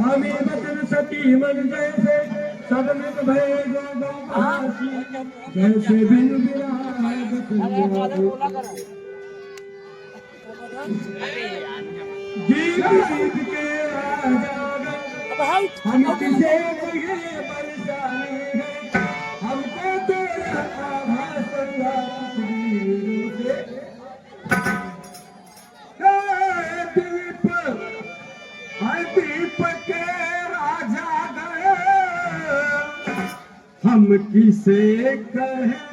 स्वामी वचन सती मन जैसे सदमित भय जो गौपासी जैसे बिन विराग गीत गीत के राजा हम किसे बरसाने गए हमको तेरा आभास हुआ दीप के राजा गए हम किसे कहे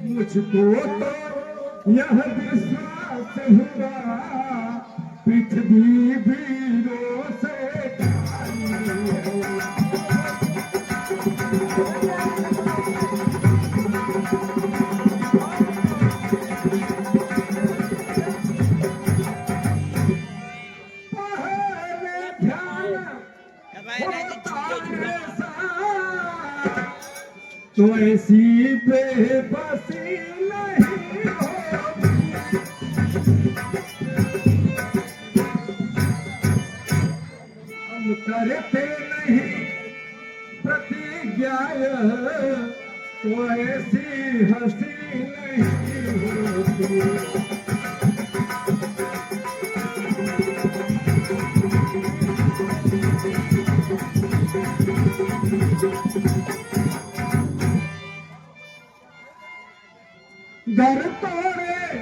मुझको तो यह विश्वास हुआ पृथ्वी वीरों से तो ऐसी बेबसी नहीं होगी हम करते नहीं प्रतिज्ञा तो ऐसी हंसी नहीं होती घर तोड़े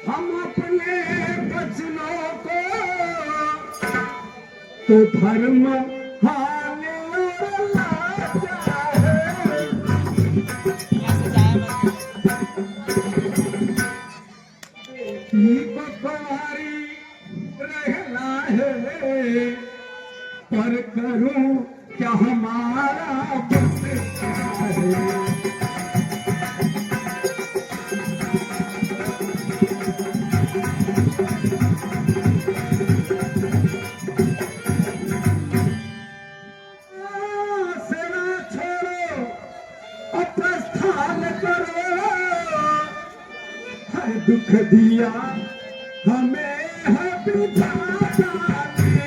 हम अपने बचनों को तो धर्म हाल बकवारी रहना है पर करूं क्या हमारा बस है दुख दिया हमें है विधाता ने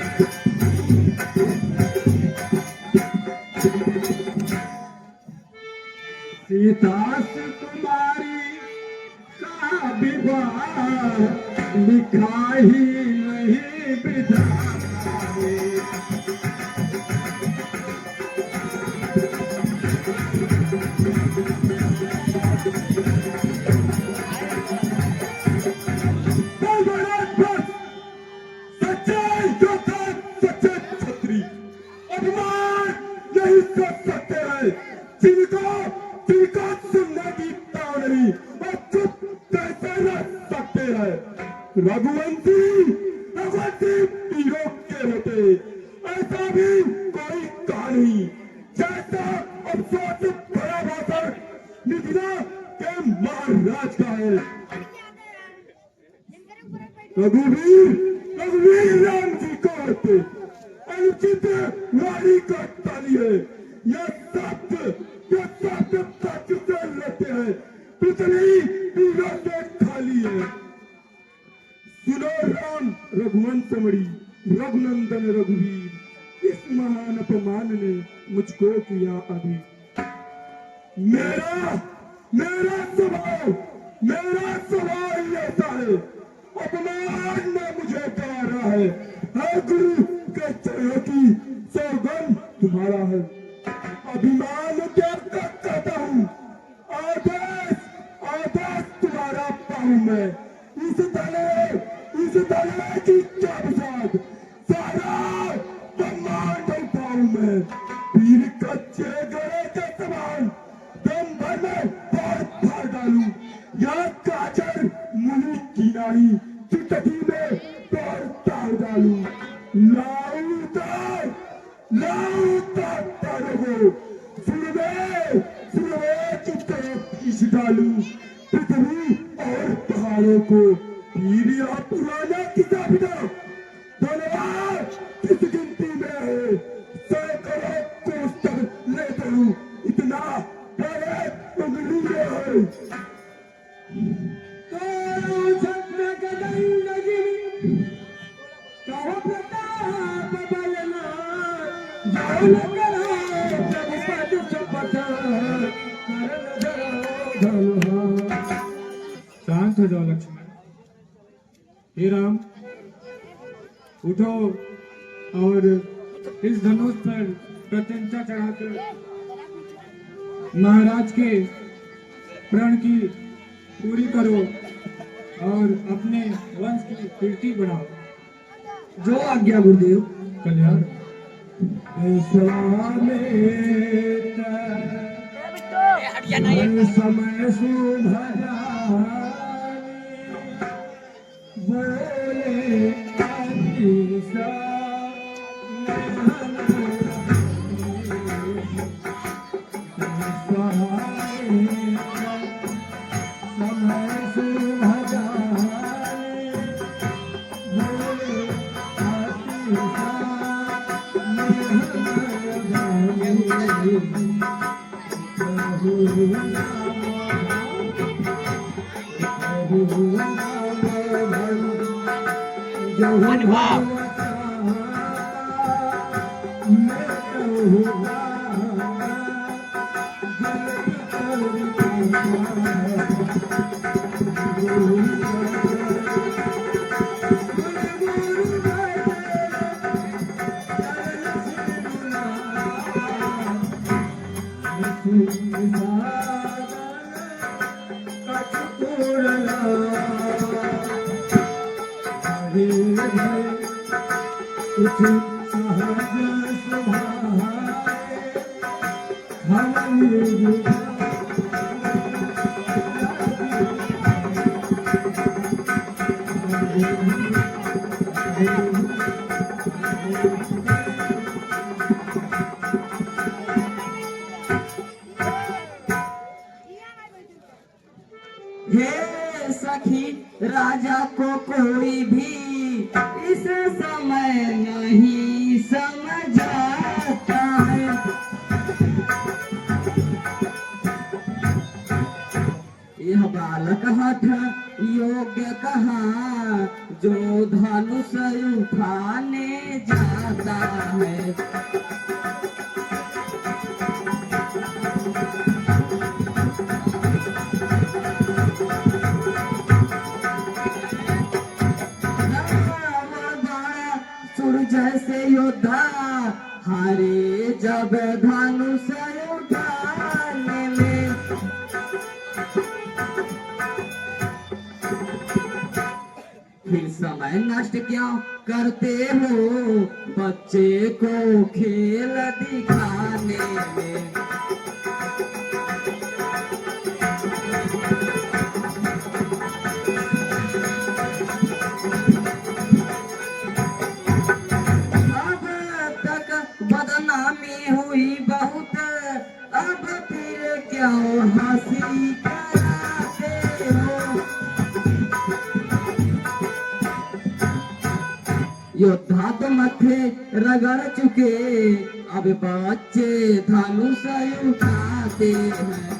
सीता कुमारी का विवाह लिखा ही नहीं विधाता ने रघुवंशी वीरों के होते ऐसा भी कोई कहानी जैसा अफसोस बड़ा भाषण मिथिला के महाराज का है रघुवीर राम जी को होते अनुचित वाणी करता है यह शब्द सच से लेते हैं पिछली वीरों से खाली है सुनो राम रघुवंशमणि रघुनंदन रघुवीर इस महान अपमान ने मुझको किया अभी मेरा स्वभाव ऐसा है अपमान में मुझे कह रहा है गुरु के चरणों की सौगंध तुम्हारा है अभिमान क्या कहता हूँ आदेश तुम्हारा पाऊं मैं इस तले की चाबसाद सारा ब्रह्मांड उठाऊं मैं वीर कच्चे गड़े के समान दम भर में फाड़ डालूं या काजर मुनि की नाई चुटकी में तार डालूं लाऊं तारों सुरवे की तरफ खींच डालूं पृथ्वी और पहाड़ों को पीढ़िया पुराना किताब धन्यवाद किस गिनती में है सैकड़ों कोष तक ले चलूं इतना बड़े उंगली में है शांत हो जाओ लक्ष्मण। हे राम, उठो और इस धनुष पर प्रत्यंचा चढ़ाकर महाराज के प्रण की पूरी करो और अपने वंश की कीर्ति बढ़ाओ। जो आज्ञा गुरुदेव। कल्याण। समय सुभजा बोले हे सखी, राजा को कोई भी इस समय नहीं समझाता है। यह बालक हठ योग्य कहा, जो धनुष उठाने जाता है। जैसे योद्धा हारे जब धनुष उठाने में, फिर समय नष्ट क्यों करते हो बच्चे को खेल दिखाने में। बदनामी हुई बहुत, अब फिर क्यों हंसी कराते हो। योद्धा तो मथे रगड़ चुके, अब बच्चे धनुष उठाते हैं।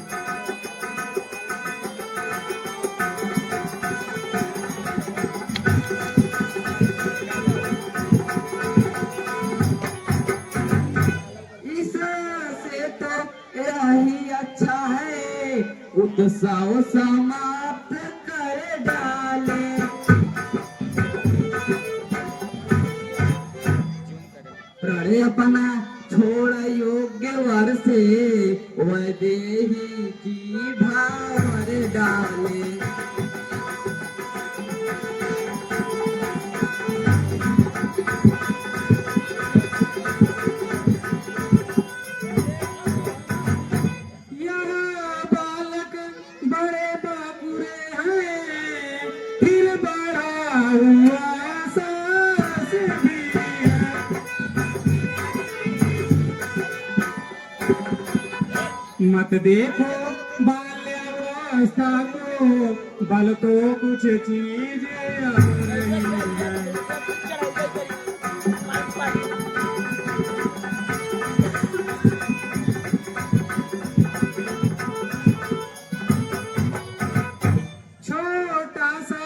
यही अच्छा है उत्सव समाप्त कर डाले। प्रण अपना छोड़ योग्य वर से वैदेही की भावर डाले। मत देखो बाल्यावस्था को, बल तो कुछ चीज रही है। छोटा सा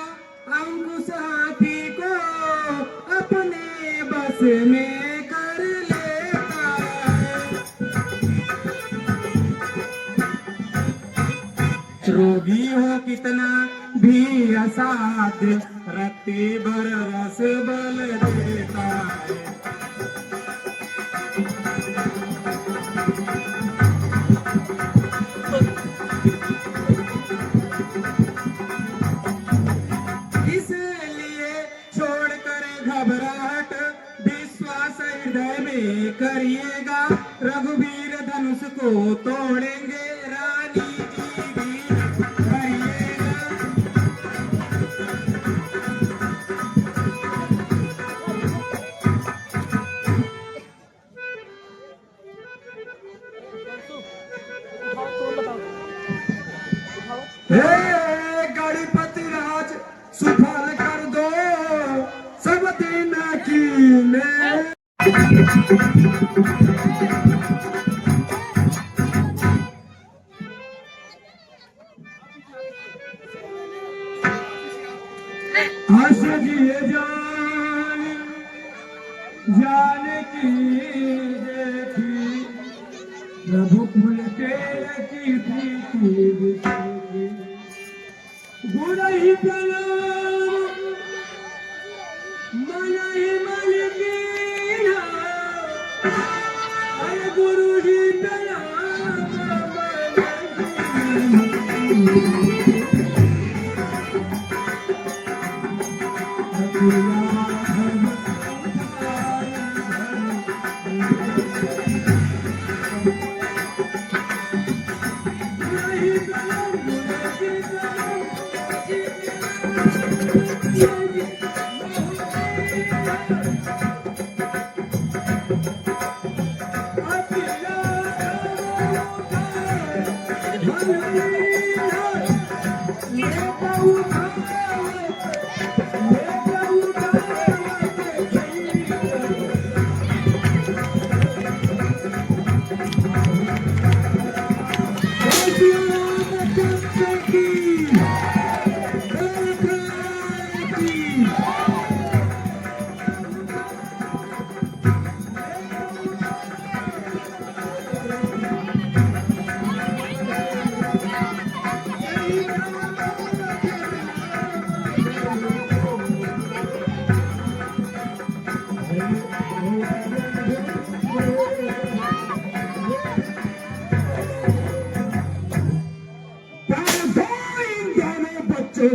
अंकुश हाथी को अपने बस में कर लेता रोगी हो कितना भी असाध्य, रत्ती भर रस बल देता है। इसलिए छोड़कर घबराहट विश्वास हृदय में करिएगा, रघुवीर धनुष को तोड़ेंगे, रानी जी भी करिएगा। हे गणपति राज सुफल कर दो सब दिन की ले। हंस दिए जान जान की देखी, रघुकुल के की प्रीति गुण ही प्रणाम मन ही मलिकीना, अरे गुरु जी प्रणाम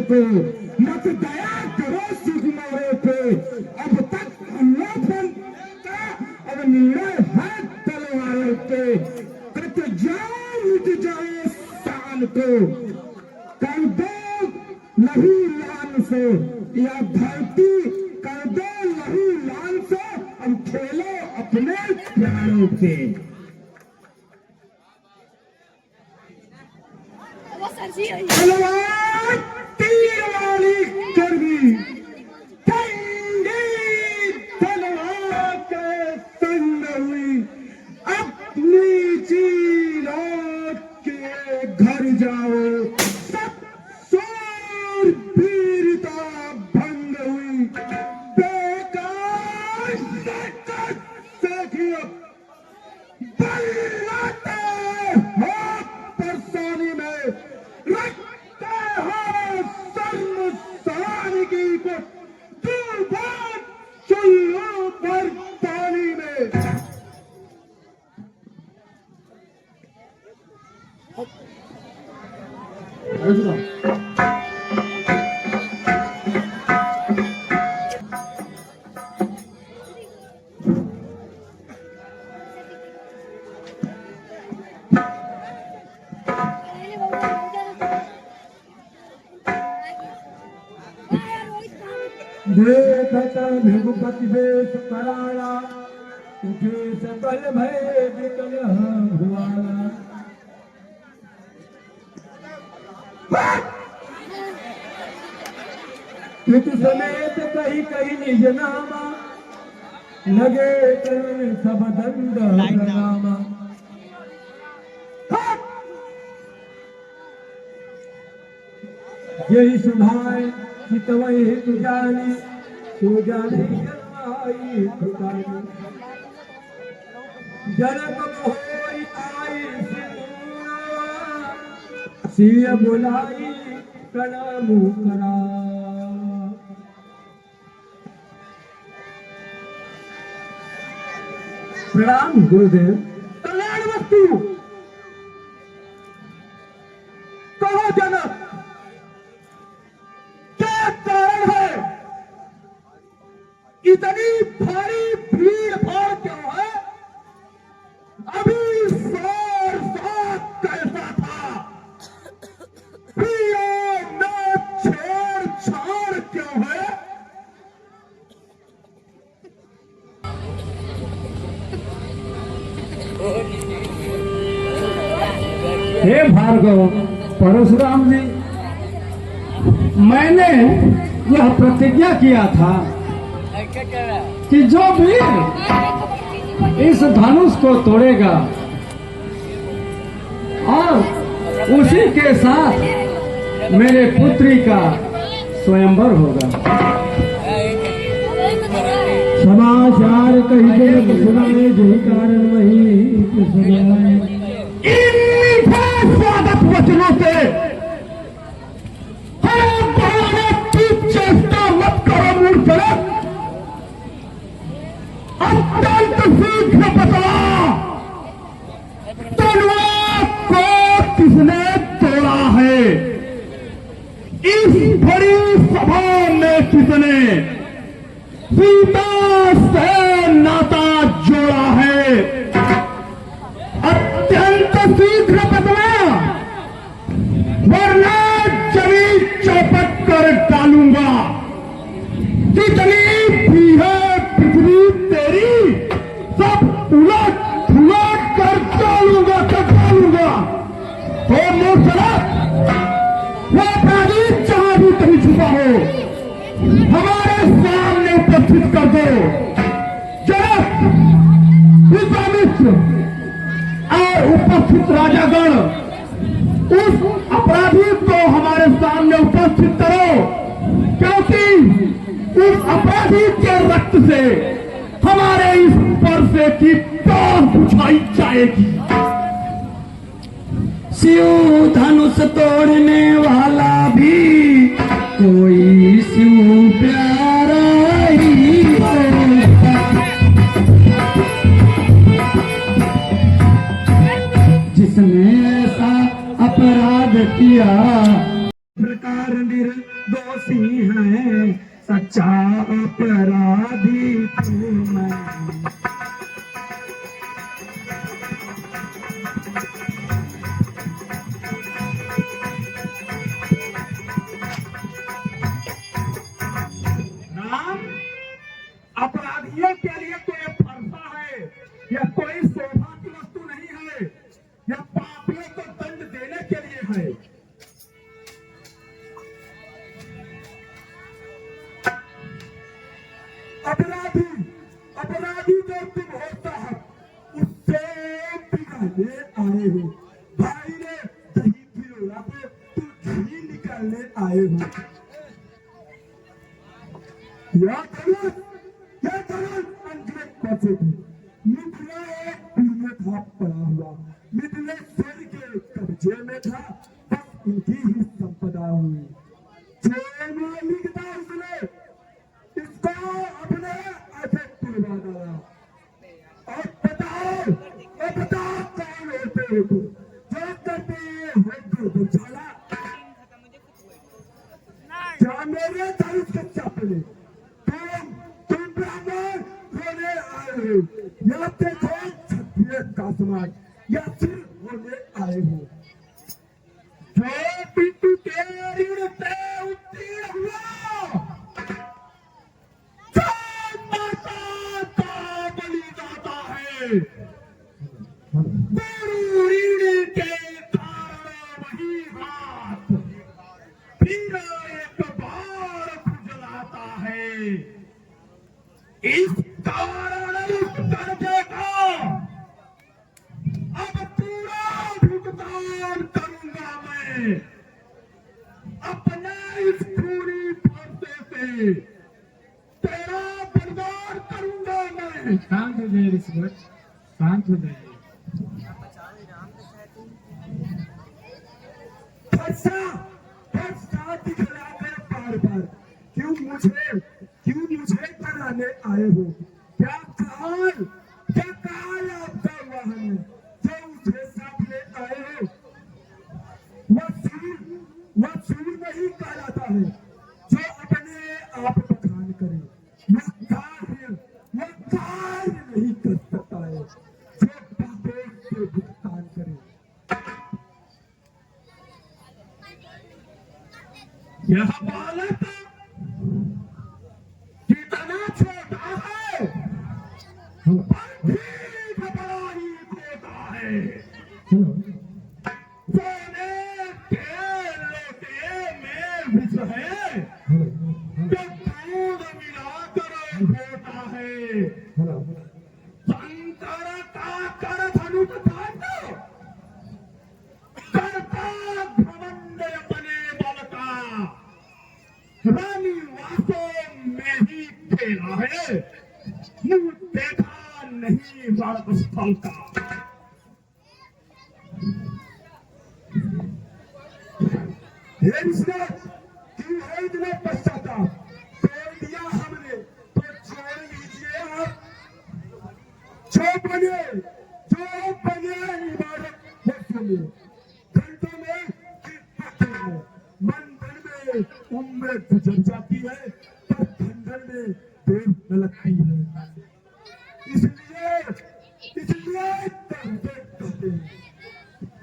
को मत दया करो सुकुमारों पे, अब तक अल्लाहपन का अब निर्णय है तलवारों पे, कट जाओ मिट जाए शान को, कर दो लहू लाल से या धरती कर दो लहू लाल से, अब खेलो अपने प्राणों पे। तलवार तीर वाली करवी ठंडी तलवार के संग हुई, अपनी चीरों के घर जाओ, सब शोर वीरता भंग हुई, बेकार देखिए बल्लाते हो परसानी में, रखते हो शर्मसानी की को, तूफान चुल्लू पर पानी में। देखत भृगुपति वेश कराला, उठे सकल भय विकल भुआला। पितु समेत कही कही निज नामा, लगे करन सब दंड प्रणामा। यही सुभाए चितवई तु जानी, तू जानी जन्माई ठिकानी। जनक मोहि आई सिंधुआ, सिय बुलाई प्रणाम करा। प्रणाम गुरुदेव। कल्याण वस्तु कहो जनक, क्या कारण है? इतनी भारी भीड़ भाड़ क्यों है? अभी शोर शराब कैसा था? भीड़ों में छेड़छाड़ क्यों है? हे भार्गव परशुराम जी, मैंने यह प्रतिज्ञा किया था कि जो भी इस धनुष को तोड़ेगा और उसी के साथ मेरे पुत्री का स्वयंवर होगा। समाचार कही दे सुनाए, यही कारण वही सुनाए। स्वागत वचनों से चेष्टा मत करो मूर्ख। अत्यंत शीघ्र बतला, तलवार को किसने तोड़ा है? इस बड़ी सभा में किसने सीता से नाता जोड़ा है? अत्यंत शीघ्र बदला, वरना जमीन चौपट कर डालूंगा। जितनी भी है पृथ्वी तेरी, सब उलट पुलट कर डालूंगा। तो मूर्खला, वो अपराधी जहां भी कहीं छुपा हो, हमारे सामने उपस्थित कर दो। जनक, विश्वामित्र और उपस्थित राजागण, उस अपराधी को हमारे सामने उपस्थित करो, क्योंकि उस अपराधी के रक्त से हमारे इस पर्से की तार बुझाई जाएगी। शिव धनुष तोड़ने वाला भी कोई शिव प्यारा ही होगा। जिसने ऐसा अपराध किया, प्रकार निर्दोषी है, सच्चा अपराधी हूँ मैं। अपराधियों के लिए कोई फरसा है, यह कोई शोभा की वस्तु नहीं है, यह पापियों को दंड देने के लिए है। अपराधी अपराधी जो तुम होता है, उससे बिगाड़ने आए हो। भाई ने दही पिलोया तो तू घी निकालने आए हो। या मिथिला एक पीर में था पड़ा हुआ, मिथिलेश्वर के कब्जे में था, बस उनकी ही संपदा हुई। जो लिखता उसने इसको अपने ऐसे तुलवा डाला। और बताओ कौन होते हो तुम, जो करते हो बुझाला? क्या मेरे धनुष के चपले तुम ब्राह्मण होने आए हो, या देखो क्षत्रिय का समाज, या फिर होने आए हो? जो पिंटू के ऋण पे उत्तीर्ण हुआ, जो माता का बलि जाता है, गुरु ऋण के कारण वही हाथ फिर एक बार खुजलाता है। इस कारण इस कर्जे का अब पूरा भुगतान करूंगा मैं, अपने इस पूरी फरसे से तेरा बर्बाद करूंगा मैं। शांत हो जाइए ऋषिवर, शांत हो जाइए। ऐसा दिखलाकर बार बार क्यों मुझे कराने आए हो? क्या काल आपका वाहन है जो मुझे साथ ले आए हो? वह सूर नहीं कहलाता है जो अपने आप बखान करे। वह कार्य नहीं कर सकता है जो पापों से भुगतान करे। यह बालक कितना छोटा है पर ठीक बड़ा ही छोटा है। सोने के लोटे में विष है जो दूध मिलाकर होता है। शंकर का कर धनुष काटो करता घमंड अपने बल का। रानी वासों में ही खेला है मुंह देखा नहीं रणस्थल का। हे विष्णु क्यों है इतने पश्चाताप? तोड़ दिया हमने तो जोड़ लीजिए आप। जो बने इमारत वर्षों में घंटों में मंदिर में उम्र गुजर जाती है पर खंडन में देर न लगती है। इसलिए कहते हैं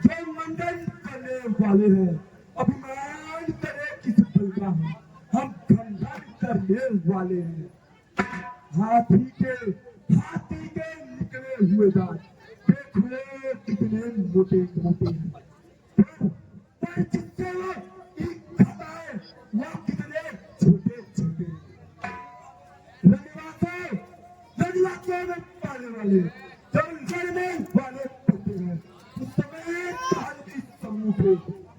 जो मंडन करने वाले हैं अभिमान करे किस बल का है। हम खंडन करने वाले हैं। हाथी के निकले हुए दांत देखो कितने मोटे मोटे हैं पर जिससे वो ईंट खाता है वह कितने छोटे छोटे। रनिवासों में पाने वाले जंगल में वाले पड़ते हैं उस समय काल की समूह पे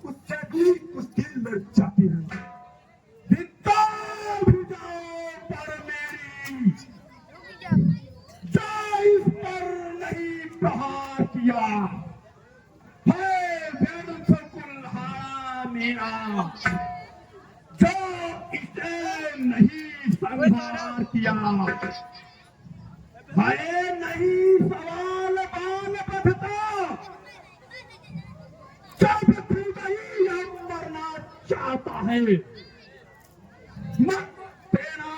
उससे भी मुश्किल में जाती है। जितना भी जाओ पर मेरी जो इस पर नहीं प्रहार किया है वेद कुल्हाड़ा मेरा जो इसे नहीं संहार किया है। नहीं सवाल बाल बधता जब खुद ही हम मरना चाहता है। मत तेरा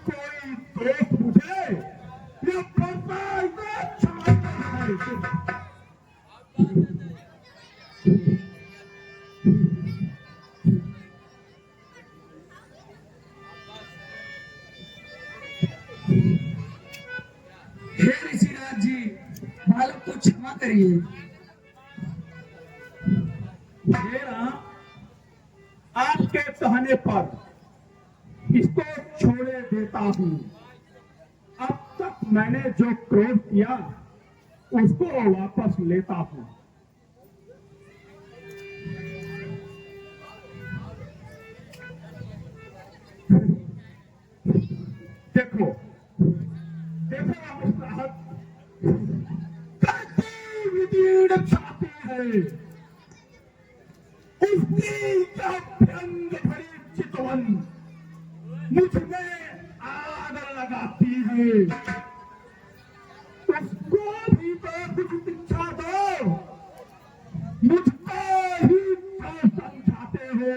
कोई दोस्त मुझे ये फंसाना चाहता है। हे ऋषिराज जी बालक को क्षमा करिए। मेरा आपके कहने पर इसको छोड़े देता हूँ। अब तक मैंने जो क्रोध किया उसको वापस लेता हूँ। देखो छाती है उसकी क्या व्यंग भरी चितवन मुझमें आग लगाती है। उसको भी तो कुछ शिक्षा दो। मुझको ही क्यों समझाते हो?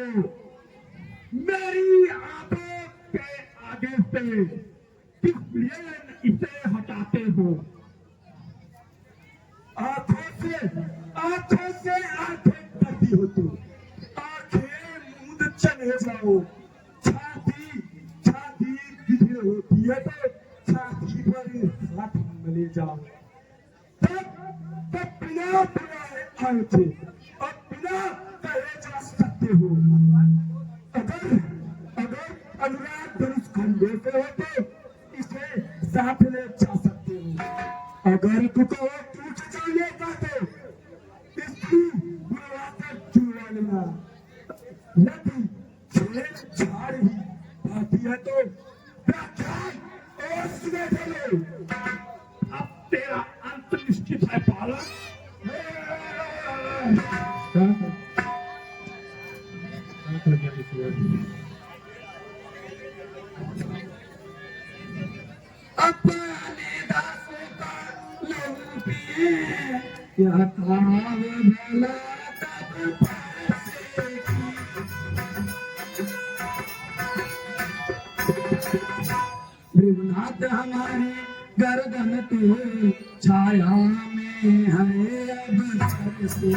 मेरी आंखों के आगे से किस लिए इसे हटाते हो? आंखों से आंखें करती हो तुम। आंखें मूंद चले जाओ। छाती गिरी होती है तो छाती पर हाथ मले जाओ। तब बिना बुलाए आए थे और बिना कहे जा सकते हो। अगर अनुराग धनुष खंडे से हो तो इसे साथ ले जा सकते हो। अगर तू कहो टूट जाने का तो इसकी बुलवाकर चुरा लेना। यदि छेड़छाड़ ही बाकी है तो व्याख्यान और सुने चलो। अब तेरा अंत निश्चित है बालक। अपने दासों का लहू पिए क्या काम भला तब पैसे की। भृगुनाथ हमारी गर्दन पे छाया में है अब से